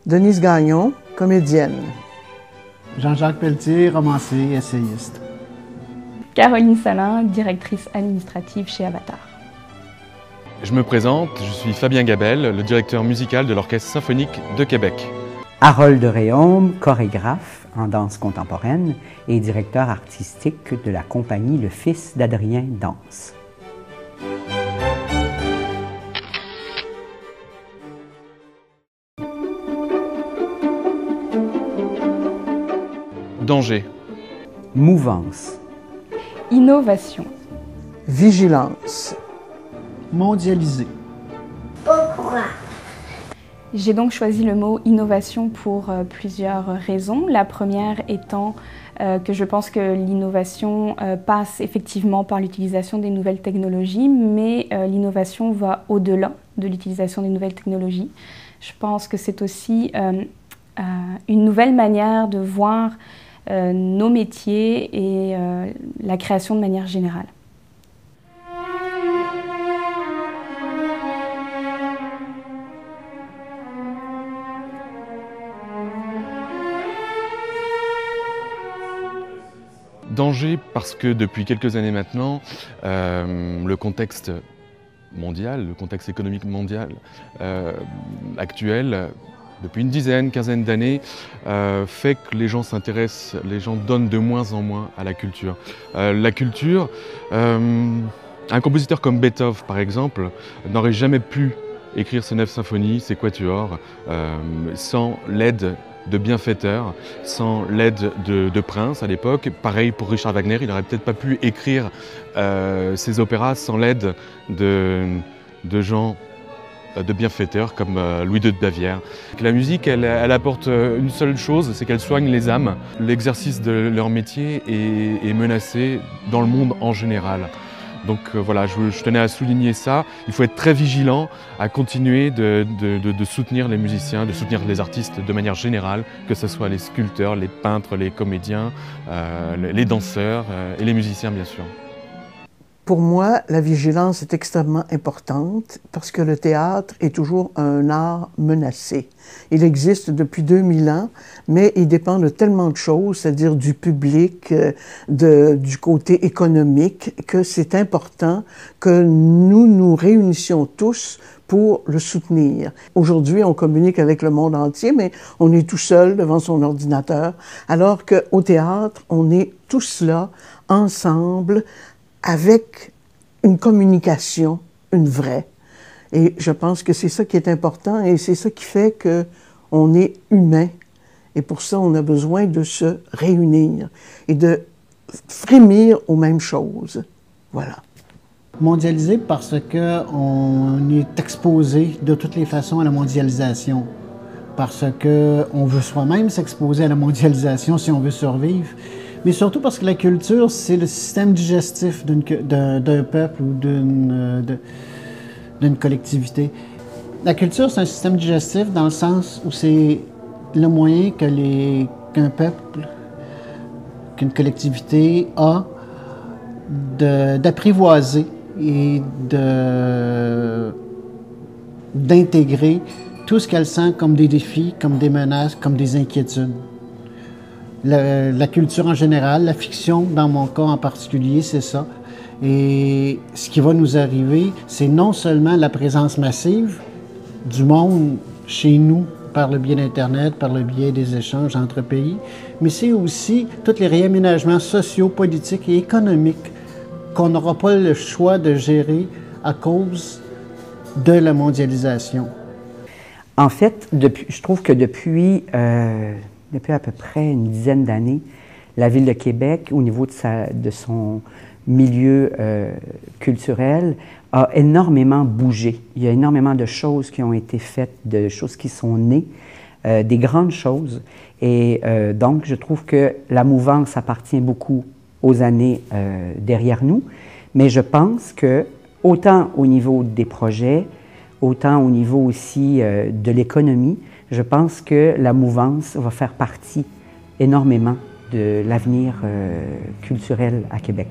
Denise Gagnon, comédienne. Jean-Jacques Pelletier, romancier, essayiste. Caroline Salin, directrice administrative chez Avatar. Je me présente, je suis Fabien Gabel, le directeur musical de l'Orchestre symphonique de Québec. Harold Réaume, chorégraphe en danse contemporaine et directeur artistique de la compagnie Le Fils d'Adrien Danse. Danger. Mouvance. Innovation. Vigilance. Mondialisé. Pourquoi? J'ai donc choisi le mot innovation pour plusieurs raisons. La première étant que je pense que l'innovation passe effectivement par l'utilisation des nouvelles technologies, mais l'innovation va au-delà de l'utilisation des nouvelles technologies. Je pense que c'est aussi une nouvelle manière de voir nos métiers et la création de manière générale. Danger parce que depuis quelques années maintenant, le contexte mondial, le contexte économique mondial actuel, depuis une dizaine, quinzaine d'années, fait que les gens s'intéressent, les gens donnent de moins en moins à la culture. La culture, un compositeur comme Beethoven par exemple, n'aurait jamais pu écrire ses 9 symphonies, ses quatuors, sans l'aide de bienfaiteurs, sans l'aide de princes à l'époque. Pareil pour Richard Wagner, il n'aurait peut-être pas pu écrire ses opéras sans l'aide de gens de bienfaiteurs comme Louis II de Bavière. La musique, elle apporte une seule chose, c'est qu'elle soigne les âmes. L'exercice de leur métier est menacé dans le monde en général. Donc voilà, je tenais à souligner ça. Il faut être très vigilant à continuer de soutenir les musiciens, de soutenir les artistes de manière générale, que ce soit les sculpteurs, les peintres, les comédiens, les danseurs et les musiciens bien sûr. Pour moi, la vigilance est extrêmement importante parce que le théâtre est toujours un art menacé. Il existe depuis 2000 ans, mais il dépend de tellement de choses, c'est-à-dire du public, du côté économique, que c'est important que nous nous réunissions tous pour le soutenir. Aujourd'hui, on communique avec le monde entier, mais on est tout seul devant son ordinateur, alors qu'au théâtre, on est tous là, ensemble, avec une communication, une vraie. Et je pense que c'est ça qui est important et c'est ça qui fait qu'on est humain. Et pour ça, on a besoin de se réunir et de frémir aux mêmes choses. Voilà. Mondialisé parce qu'on est exposé de toutes les façons à la mondialisation. Parce qu'on veut soi-même s'exposer à la mondialisation si on veut survivre. Mais surtout parce que la culture, c'est le système digestif d'un peuple ou d'une collectivité. La culture, c'est un système digestif dans le sens où c'est le moyen qu'un peuple, qu'une collectivité a d'apprivoiser et d'intégrer tout ce qu'elle sent comme des défis, comme des menaces, comme des inquiétudes. La culture en général, la fiction dans mon cas en particulier, c'est ça. Et ce qui va nous arriver, c'est non seulement la présence massive du monde chez nous par le biais d'Internet, par le biais des échanges entre pays, mais c'est aussi tous les réaménagements sociaux, politiques et économiques qu'on n'aura pas le choix de gérer à cause de la mondialisation. En fait, je trouve que depuis à peu près une dizaine d'années, la Ville de Québec, au niveau de son milieu culturel, a énormément bougé. Il y a énormément de choses qui ont été faites, de choses qui sont nées, des grandes choses. Et donc, je trouve que la mouvance appartient beaucoup aux années derrière nous, mais je pense que, autant au niveau des projets, autant au niveau aussi de l'économie, je pense que la mouvance va faire partie énormément de l'avenir culturel à Québec.